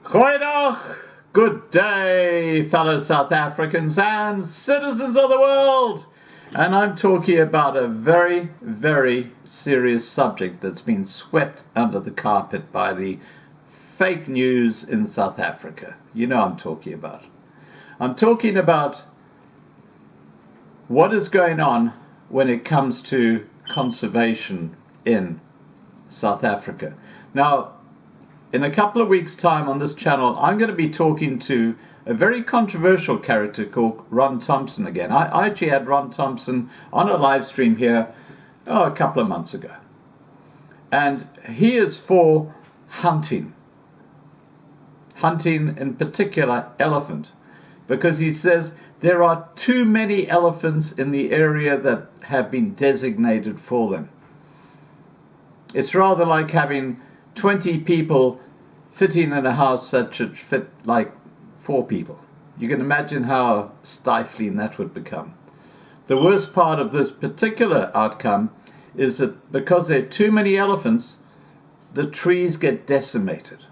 Goeiedag, good day, fellow South Africans and citizens of the world. And I'm talking about a very, very serious subject that's been swept under the carpet by the fake news in South Africa. You know I'm talking about. I'm talking about what is going on when it comes to conservation in South Africa. Now, in a couple of weeks' time on this channel, I'm going to be talking to a very controversial character called Ron Thomson again. I actually had Ron Thomson on a live stream here a couple of months ago. And he is for hunting. Hunting, in particular, elephant. Because he says there are too many elephants in the area that have been designated for them. It's rather like having 20 people fitting in a house that should fit like 4 people. You can imagine how stifling that would become. The worst part of this particular outcome is that because there are too many elephants, the trees get decimated.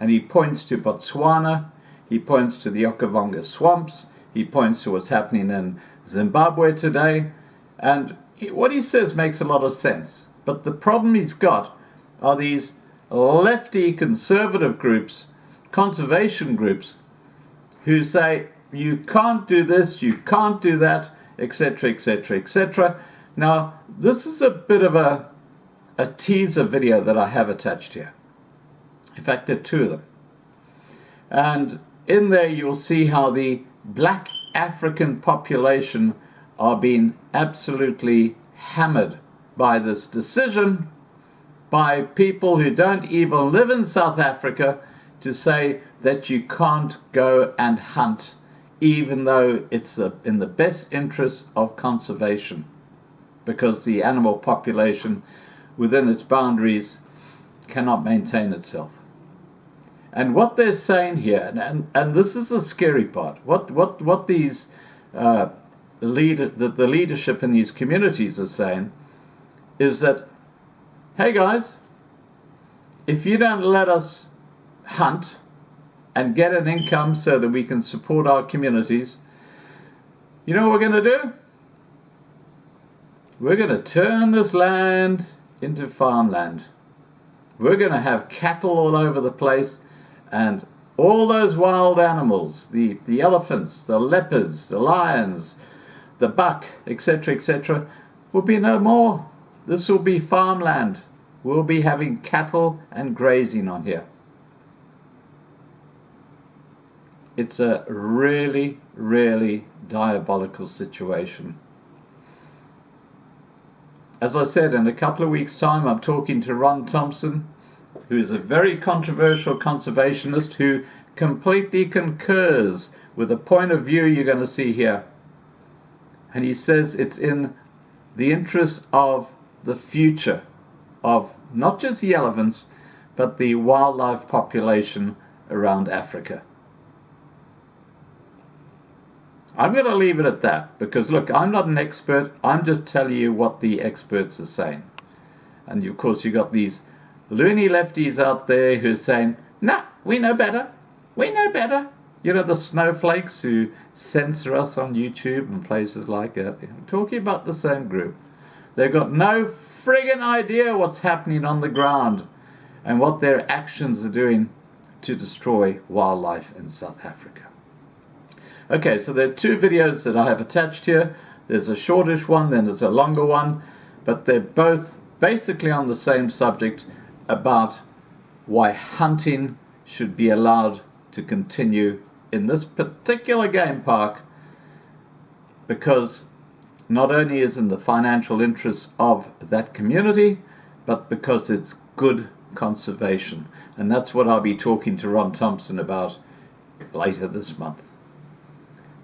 And he points to Botswana, he points to the Okavango swamps, he points to what's happening in Zimbabwe today, and what he says makes a lot of sense. But the problem he's got are these lefty conservative groups, conservation groups, who say you can't do this, you can't do that, etc., etc., etc. Now, this is a bit of a teaser video that I have attached here. In fact, there are 2 of them. And in there you'll see how the black African population are being absolutely hammered by this decision by people who don't even live in South Africa to say that you can't go and hunt even though it's in the best interest of conservation, because the animal population within its boundaries cannot maintain itself. And what they're saying here, and this is the scary part, what these the leadership in these communities are saying is that, hey guys, if you don't let us hunt and get an income so that we can support our communities, you know what we're going to do? We're going to turn this land into farmland. We're going to have cattle all over the place, and all those wild animals, the elephants, the leopards, the lions, the buck, etc., etc., will be no more. This will be farmland. We'll be having cattle and grazing on here. It's a really, really diabolical situation. As I said, in a couple of weeks' time, I'm talking to Ron Thomson, who is a very controversial conservationist who completely concurs with the point of view you're going to see here. And he says it's in the interest of the future of not just the elephants, but the wildlife population around Africa. I'm going to leave it at that, because look, I'm not an expert. I'm just telling you what the experts are saying. And of course you got these loony lefties out there who are saying, nah, we know better. We know better. You know, the snowflakes who censor us on YouTube and places like that. I'm talking about the same group. They've got no friggin' idea what's happening on the ground and what their actions are doing to destroy wildlife in South Africa. Okay, so there are 2 videos that I have attached here. There's a shortish one, then there's a longer one, but they're both basically on the same subject about why hunting should be allowed to continue in this particular game park, because not only is in the financial interests of that community, but because it's good conservation. And that's what I'll be talking to Ron Thomson about later this month.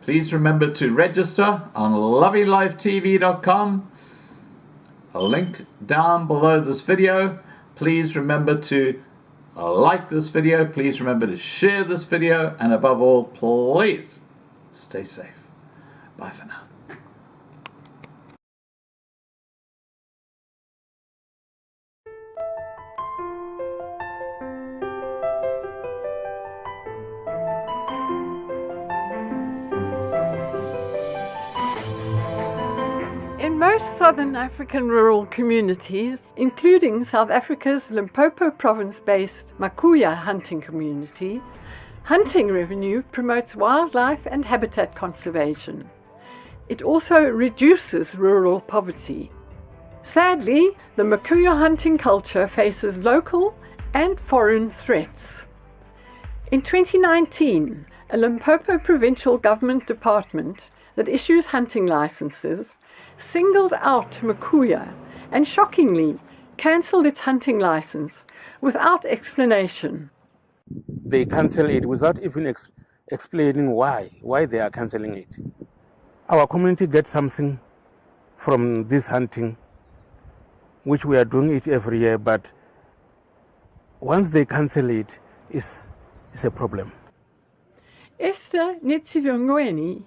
Please remember to register on lovinglivetv.com. A link down below this video. Please remember to like this video. Please remember to share this video. And above all, please stay safe. Bye for now. Most southern African rural communities, including South Africa's Limpopo province-based Makuya Hunting community, hunting revenue promotes wildlife and habitat conservation. It also reduces rural poverty. Sadly, the Makuya hunting culture faces local and foreign threats. In 2019, a Limpopo provincial government department that issues hunting licenses singled out Makuya and shockingly cancelled its hunting license without explanation. They cancel it without even explaining why they are cancelling it. Our community gets something from this hunting, which we are doing it every year, but once they cancel it, it's a problem. Esther Netsivongweni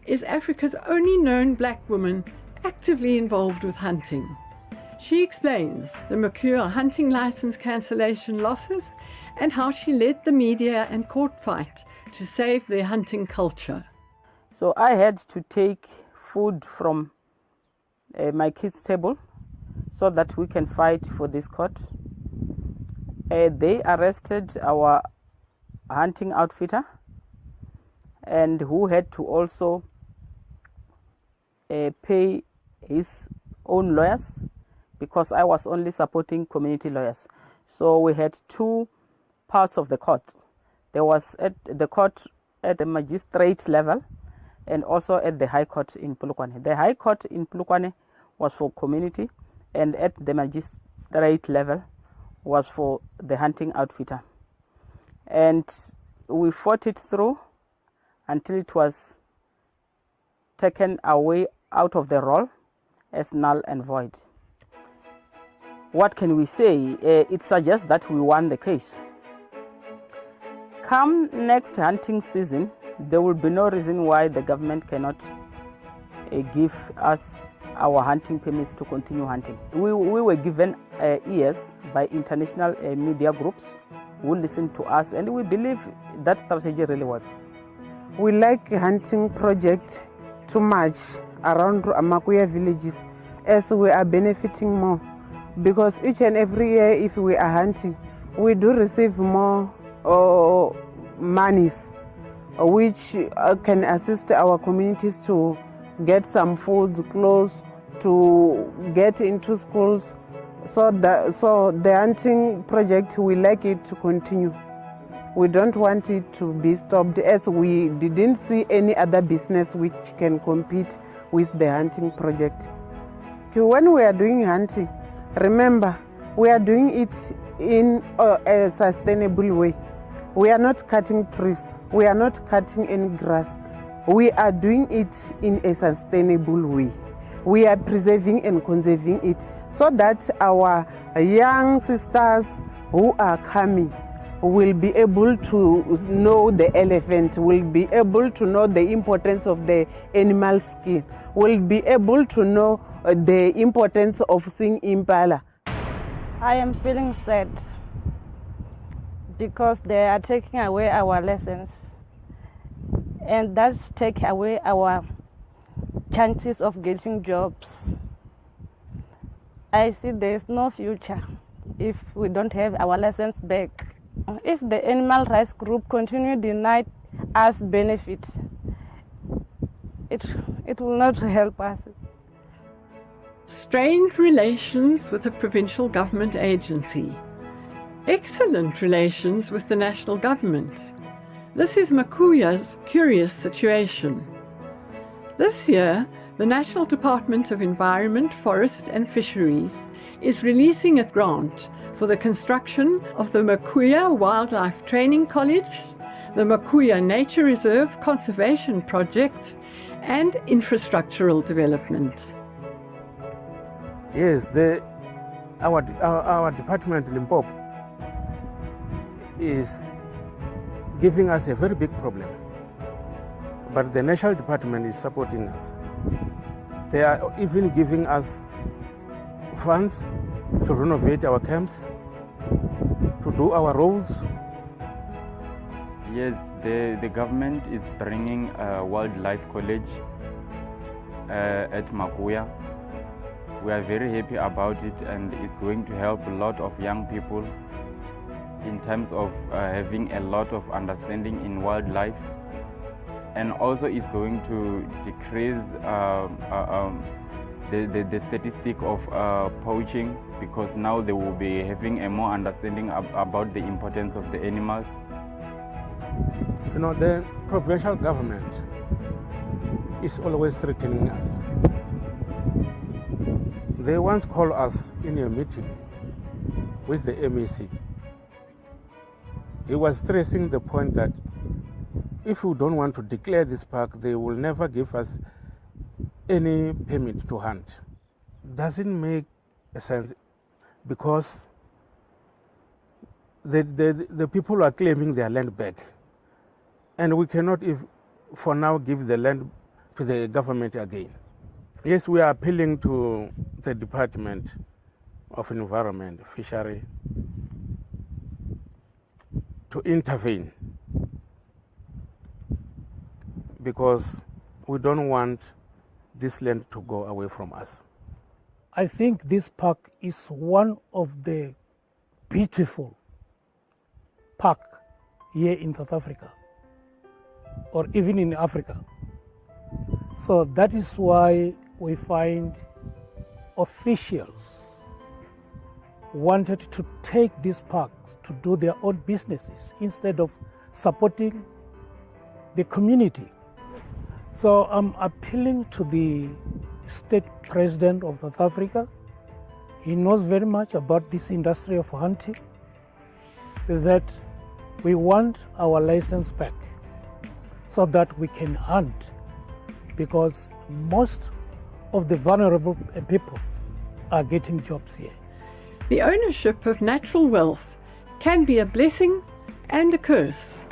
is Africa's only known black woman actively involved with hunting. She explains the Makuya hunting license cancellation losses and how she led the media and court fight to save their hunting culture. So I had to take food from my kids' table so that we can fight for this court. They arrested our hunting outfitter and who had to also pay his own lawyers because I was only supporting community lawyers. So we had two parts of the court. There was at the court at the magistrate level and also at the High Court in Polokwane. The High Court in Polokwane was for community, and at the magistrate level was for the hunting outfitter. And we fought it through until it was taken away out of the roll as null and void. What can we say? It suggests that we won the case. Come next hunting season, there will be no reason why the government cannot give us our hunting permits to continue hunting. We were given ears by international media groups who listened to us, and we believe that strategy really worked. We like hunting project too much around Makuya villages as we are benefiting more, because each and every year if we are hunting, we do receive more monies which can assist our communities to get some foods, clothes, to get into schools. So the hunting project, we like it to continue. We don't want it to be stopped, as we didn't see any other business which can compete with the hunting project. When we are doing hunting, remember, we are doing it in a sustainable way. We are not cutting trees. We are not cutting any grass. We are doing it in a sustainable way. We are preserving and conserving it so that our young sisters who are coming will be able to know the elephant, will be able to know the importance of the animal skin, will be able to know the importance of seeing impala. I am feeling sad because they are taking away our lessons, and that's take away our chances of getting jobs. I see there is no future if we don't have our lessons back. If the animal rights group continue deny us benefit, it will not help us. Strained relations with a provincial government agency. Excellent relations with the national government. This is Makuya's curious situation. This year, the National Department of Environment, Forest and Fisheries is releasing a grant for the construction of the Makuya Wildlife Training College, the Makuya Nature Reserve Conservation Project, and infrastructural development. Yes, our department, Limpopo, is giving us a very big problem. But the national department is supporting us. They are even giving us funds to renovate our camps, to do our roads. Yes, the government is bringing a wildlife college at Makuya, We are very happy about it, and it's going to help a lot of young people in terms of having a lot of understanding in wildlife, and also it's going to decrease the statistic of poaching, because now they will be having a more understanding about the importance of the animals. You know, the provincial government is always threatening us. They once called us in a meeting with the MEC. He was stressing the point that if we don't want to declare this park, they will never give us any permit to hunt. Doesn't make sense, because the people are claiming their land back, and we cannot, for now, give the land to the government again. Yes, we are appealing to the Department of Environment, Fishery, to intervene, because we don't want this land to go away from us. I think this park is one of the beautiful park here in South Africa, or even in Africa. So that is why we find officials wanted to take these parks to do their own businesses instead of supporting the community. So I'm appealing to the state president of South Africa. He knows very much about this industry of hunting, that we want our license back so that we can hunt, because most of the vulnerable people are getting jobs here. The ownership of natural wealth can be a blessing and a curse.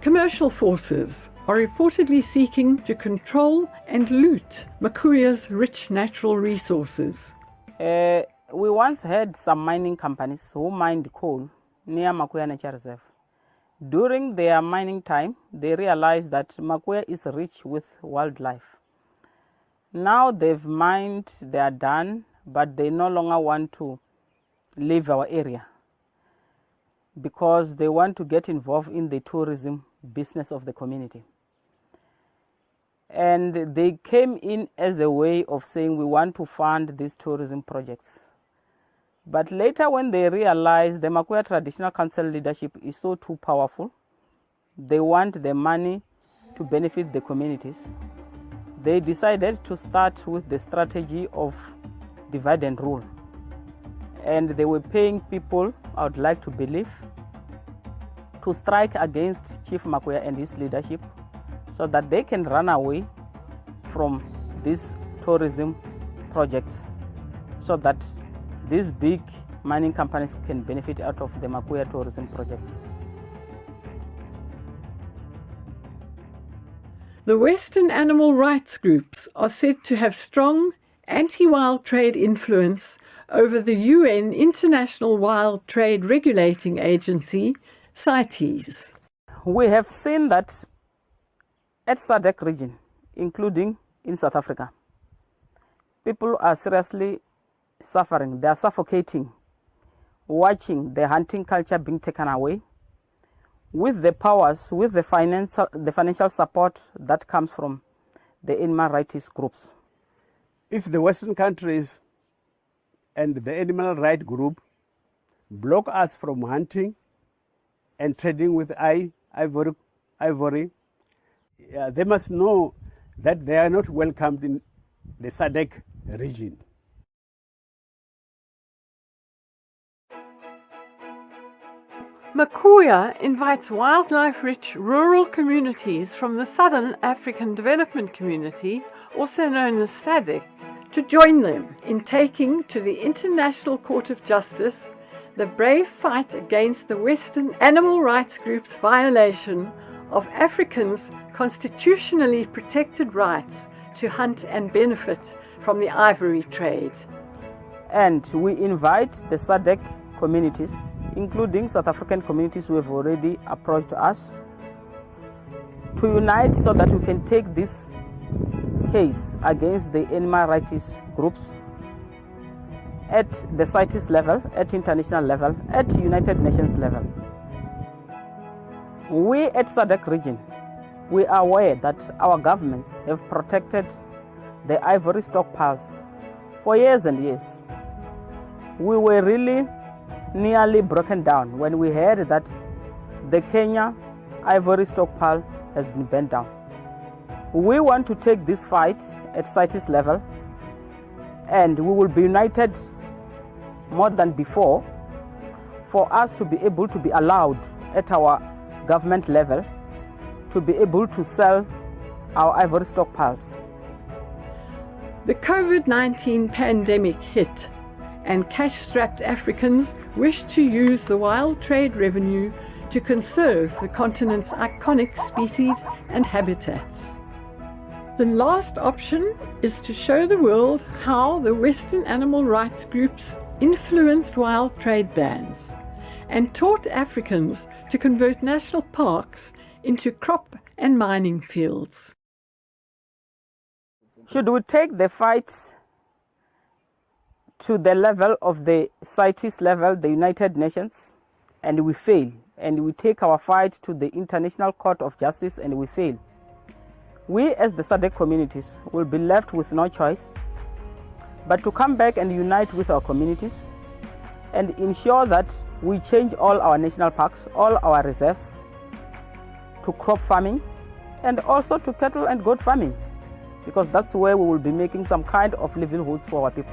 Commercial forces are reportedly seeking to control and loot Makuya's rich natural resources. We once had some mining companies who mined coal near Makuya Nature Reserve. During their mining time, they realized that Makuya is rich with wildlife. Now they've mined, they are done, but they no longer want to leave our area because they want to get involved in the tourism business of the community. And they came in as a way of saying we want to fund these tourism projects. But later when they realized the Makuya Traditional Council leadership is so too powerful, they want the money to benefit the communities, they decided to start with the strategy of divide and rule. And they were paying people, I would like to believe, to strike against Chief Makuya and his leadership so that they can run away from these tourism projects, so that these big mining companies can benefit out of the Makuya tourism projects. The Western animal rights groups are said to have strong anti-wild trade influence over the UN International Wild Trade Regulating Agency, CITES. We have seen that at SADC region, including in South Africa, people are seriously suffering. They are suffocating, watching the hunting culture being taken away, with the powers, with the financial support that comes from the animal rights groups. If the Western countries and the animal rights group block us from hunting and trading with ivory, they must know that they are not welcomed in the SADC region. Makuya invites wildlife-rich rural communities from the Southern African Development Community, also known as SADC, to join them in taking to the International Court of Justice the brave fight against the Western animal rights group's violation of Africans' constitutionally protected rights to hunt and benefit from the ivory trade. And we invite the SADC communities, including South African communities who have already approached us, to unite so that we can take this case against the animal rights groups at the CITES level, at international level, at United Nations level. We at SADC region, we are aware that our governments have protected the ivory stockpiles for years and years. We were really nearly broken down when we heard that the Kenya ivory stockpile has been burnt down. We want to take this fight at CITES level, and we will be united more than before for us to be able to be allowed at our government level to be able to sell our ivory stockpiles. The COVID-19 pandemic hit, and cash-strapped Africans wished to use the wild trade revenue to conserve the continent's iconic species and habitats. The last option is to show the world how the Western animal rights groups influenced wild trade bans and taught Africans to convert national parks into crop and mining fields. Should we take the fight to the level of the CITES level, the United Nations, and we fail, and we take our fight to the International Court of Justice and we fail, we as the SADC communities will be left with no choice but to come back and unite with our communities and ensure that we change all our national parks, all our reserves to crop farming and also to cattle and goat farming, because that's where we will be making some kind of livelihoods for our people.